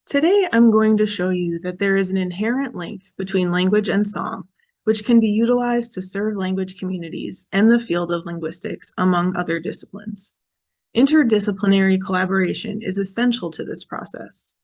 Today, I'm going to show you that there is an inherent link between language and song, which can be utilized to serve language communities and the field of linguistics, among other disciplines. Interdisciplinary collaboration is essential to this process.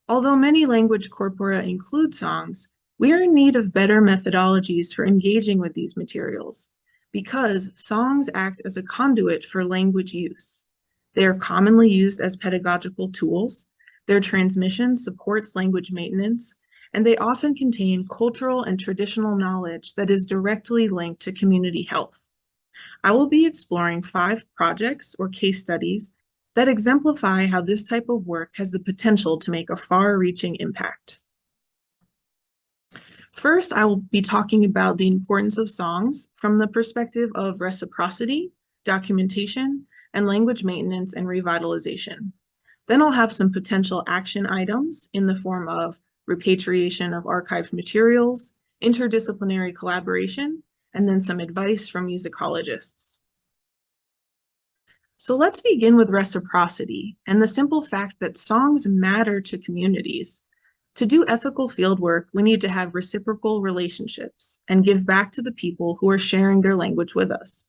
Although many language corpora include songs, we are in need of better methodologies for engaging with these materials, because songs act as a conduit for language use. They are commonly used as pedagogical tools. Their transmission supports language maintenance, and they often contain cultural and traditional knowledge that is directly linked to community health. I will be exploring 5 projects or case studies that exemplify how this type of work has the potential to make a far-reaching impact. First, I will be talking about the importance of songs from the perspective of reciprocity, documentation, and language maintenance and revitalization. Then I'll have some potential action items in the form of repatriation of archived materials, interdisciplinary collaboration, and then some advice from musicologists. So let's begin with reciprocity and the simple fact that songs matter to communities. To do ethical fieldwork, we need to have reciprocal relationships and give back to the people who are sharing their language with us.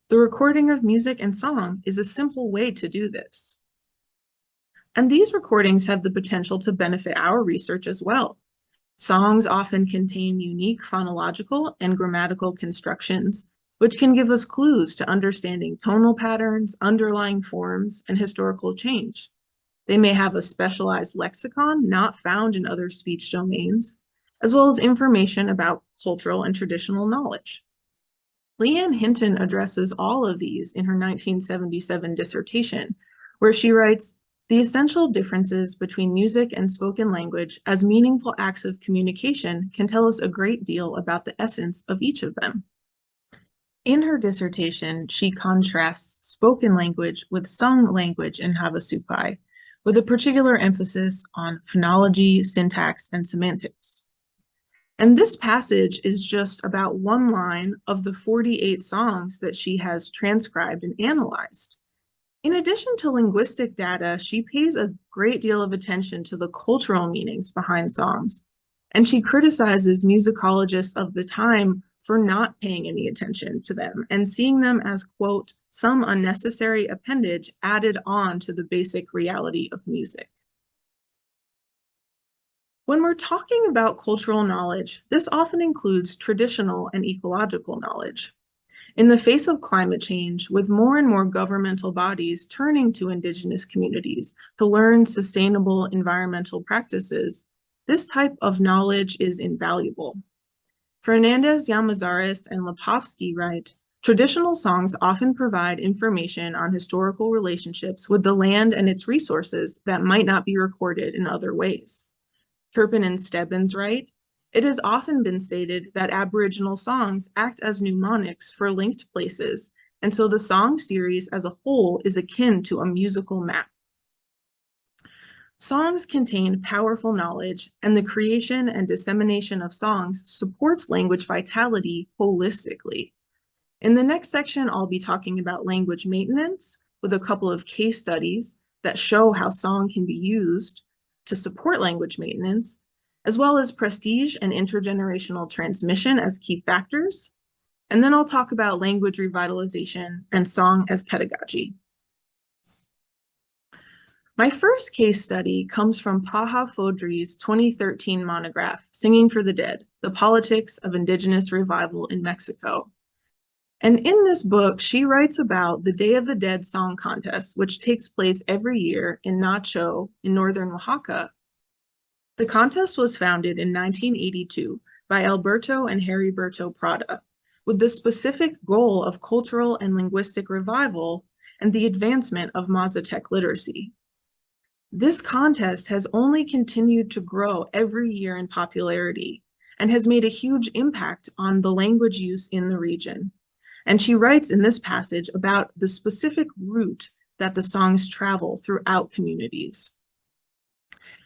The recording of music and song is a simple way to do this. And these recordings have the potential to benefit our research as well. Songs often contain unique phonological and grammatical constructions, which can give us clues to understanding tonal patterns, underlying forms, and historical change. They may have a specialized lexicon not found in other speech domains, as well as information about cultural and traditional knowledge. Leanne Hinton addresses all of these in her 1977 dissertation, where she writes, "The essential differences between music and spoken language as meaningful acts of communication can tell us a great deal about the essence of each of them." In her dissertation, she contrasts spoken language with sung language in Havasupai, with a particular emphasis on phonology, syntax, and semantics. And this passage is just about one line of the 48 songs that she has transcribed and analyzed. In addition to linguistic data, she pays a great deal of attention to the cultural meanings behind songs, and she criticizes musicologists of the time for not paying any attention to them and seeing them as, quote, some unnecessary appendage added on to the basic reality of music. When we're talking about cultural knowledge, this often includes traditional and ecological knowledge. In the face of climate change, with more and more governmental bodies turning to Indigenous communities to learn sustainable environmental practices, this type of knowledge is invaluable. Fernández-Llamazares and Lepofsky write, "Traditional songs often provide information on historical relationships with the land and its resources that might not be recorded in other ways." Turpin and Stebbins write, "It has often been stated that Aboriginal songs act as mnemonics for linked places, and so the song series as a whole is akin to a musical map." Songs contain powerful knowledge, and the creation and dissemination of songs supports language vitality holistically. In the next section, I'll be talking about language maintenance with a couple of case studies that show how song can be used to support language maintenance, as well as prestige and intergenerational transmission as key factors. And then I'll talk about language revitalization and song as pedagogy. My first case study comes from Paha Faudree's 2013 monograph, Singing for the Dead, The Politics of Indigenous Revival in Mexico. And in this book, she writes about the Day of the Dead song contest, which takes place every year in Nacho in northern Oaxaca. The contest was founded in 1982 by Alberto and Heriberto Prada, with the specific goal of cultural and linguistic revival and the advancement of Mazatec literacy. This contest has only continued to grow every year in popularity and has made a huge impact on the language use in the region. And she writes in this passage about the specific route that the songs travel throughout communities.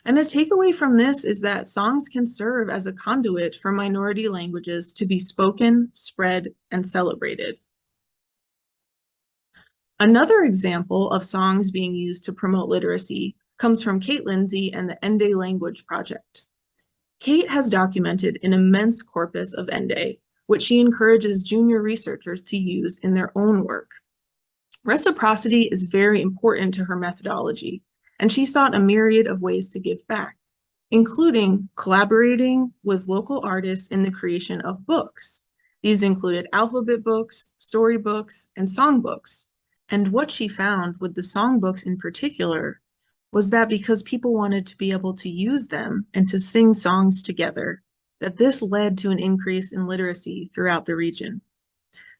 And a takeaway from this is that songs can serve as a conduit for minority languages to be spoken, spread, and celebrated. Another example of songs being used to promote literacy comes from Kate Lindsey and the Ende Language Project. Kate has documented an immense corpus of Ende, which she encourages junior researchers to use in their own work. Reciprocity is very important to her methodology, and she sought a myriad of ways to give back, including collaborating with local artists in the creation of books. These included alphabet books, storybooks, and songbooks. And what she found with the songbooks in particular was that because people wanted to be able to use them and to sing songs together, that this led to an increase in literacy throughout the region.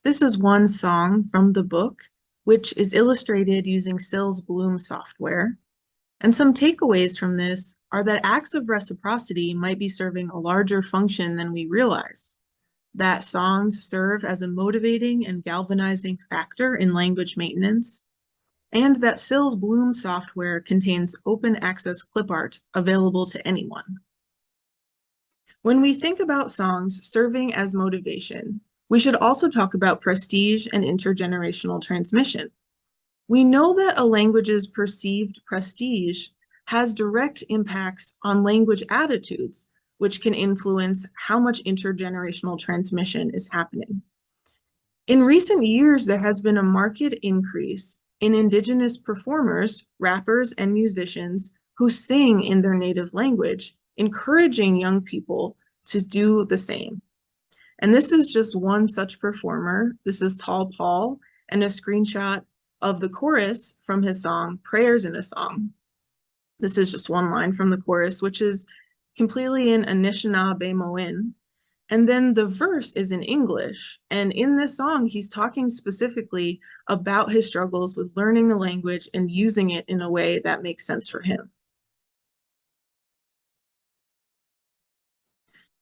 This is one song from the book, which is illustrated using Sills Bloom software. And some takeaways from this are that acts of reciprocity might be serving a larger function than we realize, that songs serve as a motivating and galvanizing factor in language maintenance, and that Sills Bloom software contains open access clip art available to anyone. When we think about songs serving as motivation, we should also talk about prestige and intergenerational transmission. We know that a language's perceived prestige has direct impacts on language attitudes, which can influence how much intergenerational transmission is happening. In recent years, there has been a marked increase in Indigenous performers, rappers, and musicians who sing in their native language, encouraging young people to do the same. And this is just one such performer. This is Tall Paul, and a screenshot of the chorus from his song, Prayers in a Song. This is just one line from the chorus, which is completely in Anishinaabe-Moin. And then the verse is in English. And in this song, he's talking specifically about his struggles with learning the language and using it in a way that makes sense for him.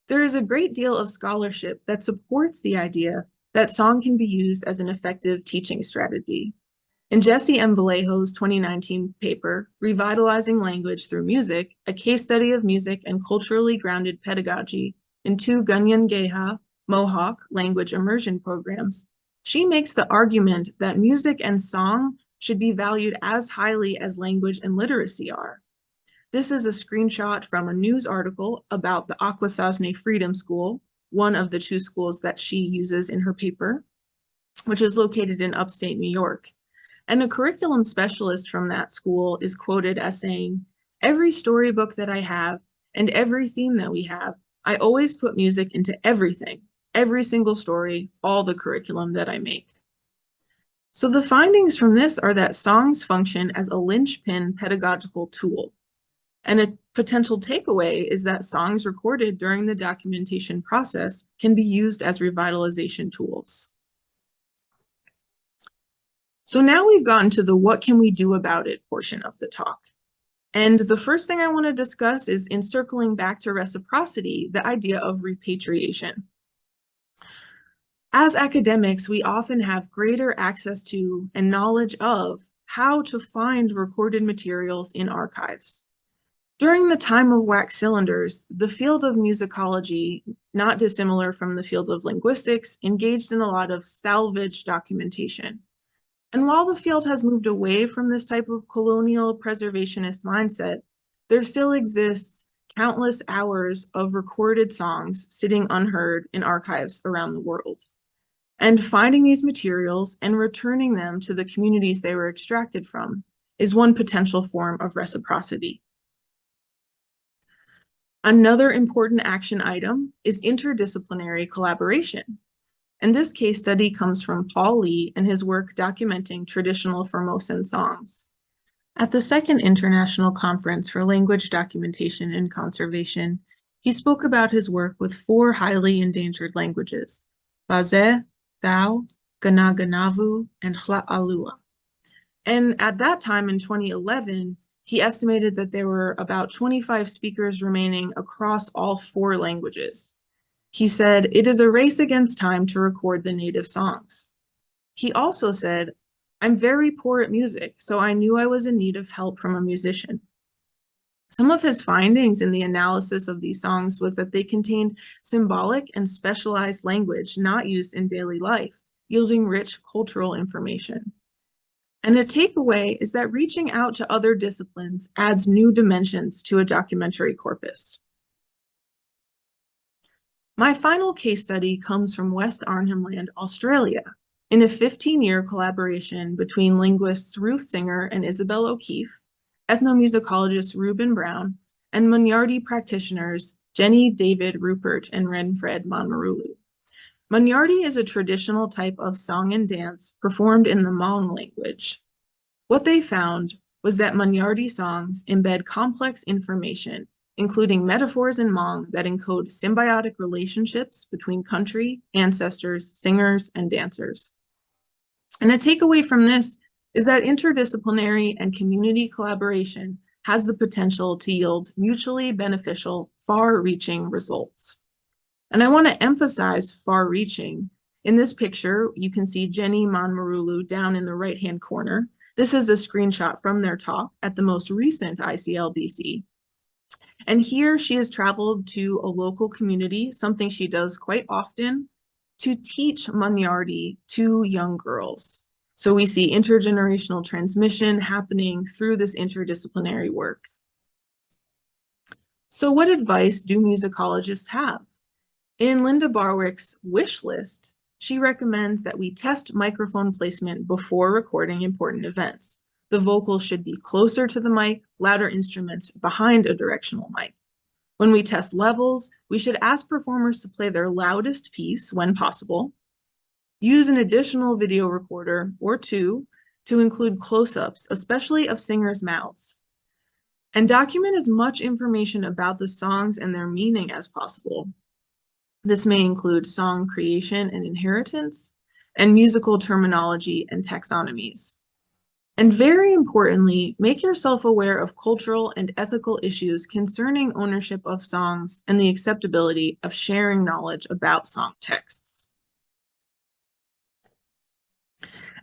There is a great deal of scholarship that supports the idea that song can be used as an effective teaching strategy. In Jesse M. Vallejo's 2019 paper, Revitalizing Language Through Music, a case study of music and culturally grounded pedagogy in 2 Gunyan-Geha Mohawk language immersion programs, she makes the argument that music and song should be valued as highly as language and literacy are. This is a screenshot from a news article about the Akwesasne Freedom School, one of the 2 schools that she uses in her paper, which is located in upstate New York. And a curriculum specialist from that school is quoted as saying, "Every storybook that I have and every theme that we have, I always put music into everything, every single story, all the curriculum that I make." So the findings from this are that songs function as a linchpin pedagogical tool. And a potential takeaway is that songs recorded during the documentation process can be used as revitalization tools. So now we've gotten to the what can we do about it portion of the talk. And the first thing I want to discuss is, in circling back to reciprocity, the idea of repatriation. As academics, we often have greater access to and knowledge of how to find recorded materials in archives. During the time of wax cylinders, the field of musicology, not dissimilar from the field of linguistics, engaged in a lot of salvage documentation. And while the field has moved away from this type of colonial preservationist mindset, there still exists countless hours of recorded songs sitting unheard in archives around the world. And finding these materials and returning them to the communities they were extracted from is one potential form of reciprocity. Another important action item is interdisciplinary collaboration. And this case study comes from Paul Lee and his work documenting traditional Formosan songs. At the second International Conference for Language Documentation and Conservation, he spoke about his work with 4 highly endangered languages, Baze, Thao, Ganaganavu, and Hla'alua. And at that time in 2011, he estimated that there were about 25 speakers remaining across all 4 languages. He said, "It is a race against time to record the native songs." He also said, "I'm very poor at music, so I knew I was in need of help from a musician." Some of his findings in the analysis of these songs was that they contained symbolic and specialized language not used in daily life, yielding rich cultural information. And a takeaway is that reaching out to other disciplines adds new dimensions to a documentary corpus. My final case study comes from West Arnhem Land, Australia, in a 15-year collaboration between linguists Ruth Singer and Isabel O'Keefe, ethnomusicologist Reuben Brown, and Manyardi practitioners Jenny David Rupert and Renfred Monmarulu. Manyardi is a traditional type of song and dance performed in the Hmong language. What they found was that Manyardi songs embed complex information, including metaphors in Hmong that encode symbiotic relationships between country, ancestors, singers, and dancers. And a takeaway from this is that interdisciplinary and community collaboration has the potential to yield mutually beneficial, far-reaching results. And I want to emphasize far-reaching. In this picture, you can see Jenny Monmarulu down in the right-hand corner. This is a screenshot from their talk at the most recent ICLDC. And here she has traveled to a local community, something she does quite often, to teach Manyardi to young girls. So we see intergenerational transmission happening through this interdisciplinary work. So what advice do musicologists have? In Linda Barwick's wish list, she recommends that we test microphone placement before recording important events. The vocals should be closer to the mic, louder instruments behind a directional mic. When we test levels, we should ask performers to play their loudest piece when possible. Use an additional video recorder or two to include close-ups, especially of singers' mouths. And document as much information about the songs and their meaning as possible. This may include song creation and inheritance, and musical terminology and taxonomies. And very importantly, make yourself aware of cultural and ethical issues concerning ownership of songs and the acceptability of sharing knowledge about song texts.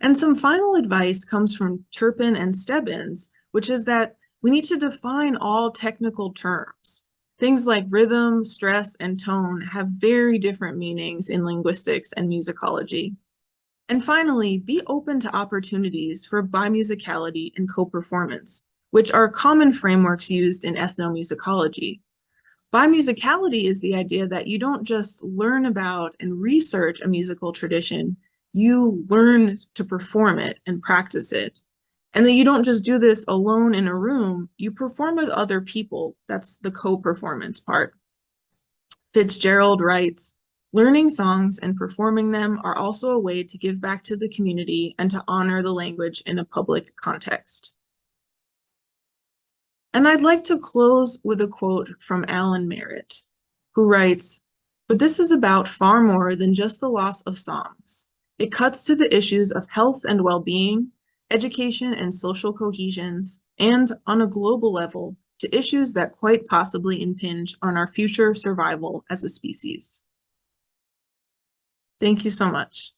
And some final advice comes from Turpin and Stebbins, which is that we need to define all technical terms. Things like rhythm, stress, and tone have very different meanings in linguistics and musicology. And finally, be open to opportunities for biomusicality and co-performance, which are common frameworks used in ethnomusicology. Biomusicality is the idea that you don't just learn about and research a musical tradition, you learn to perform it and practice it. And that you don't just do this alone in a room, you perform with other people. That's the co-performance part. Fitzgerald writes, learning songs and performing them are also a way to give back to the community and to honor the language in a public context. And I'd like to close with a quote from Alan Merritt, who writes, "But this is about far more than just the loss of songs. It cuts to the issues of health and well-being, education and social cohesions, and on a global level, to issues that quite possibly impinge on our future survival as a species." Thank you so much.